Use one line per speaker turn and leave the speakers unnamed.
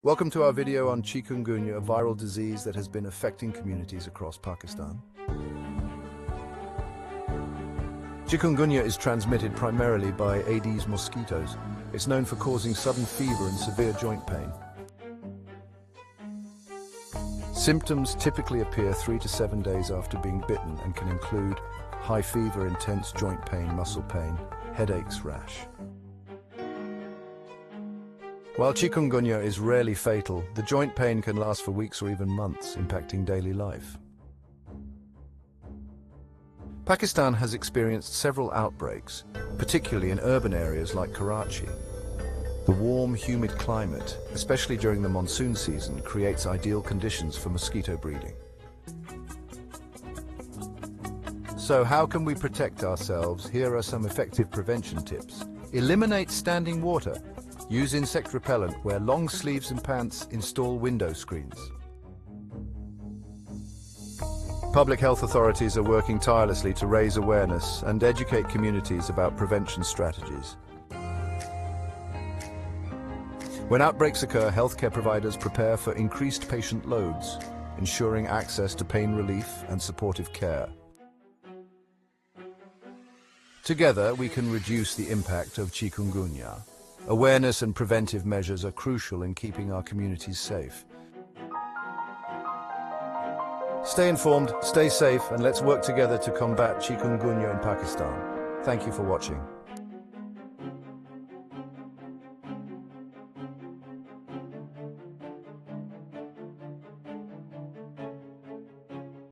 Welcome to our video on Chikungunya, a viral disease that has been affecting communities across Pakistan. Chikungunya is transmitted primarily by Aedes mosquitoes. It's known for causing sudden fever and severe joint pain. Symptoms typically appear 3 to 7 days after being bitten and can include high fever, intense joint pain, muscle pain, headaches, rash. While chikungunya is rarely fatal, the joint pain can last for weeks or even months, impacting daily life. Pakistan has experienced several outbreaks, particularly in urban areas like Karachi. The warm, humid climate, especially during the monsoon season, creates ideal conditions for mosquito breeding. So how can we protect ourselves? Here are some effective prevention tips. Eliminate standing water. Use insect repellent, wear long sleeves and pants, install window screens. Public health authorities are working tirelessly to raise awareness and educate communities about prevention strategies. When outbreaks occur, healthcare providers prepare for increased patient loads, ensuring access to pain relief and supportive care. Together, we can reduce the impact of chikungunya. Awareness and preventive measures are crucial in keeping our communities safe. Stay informed, stay safe, and let's work together to combat chikungunya in Pakistan. Thank you for watching.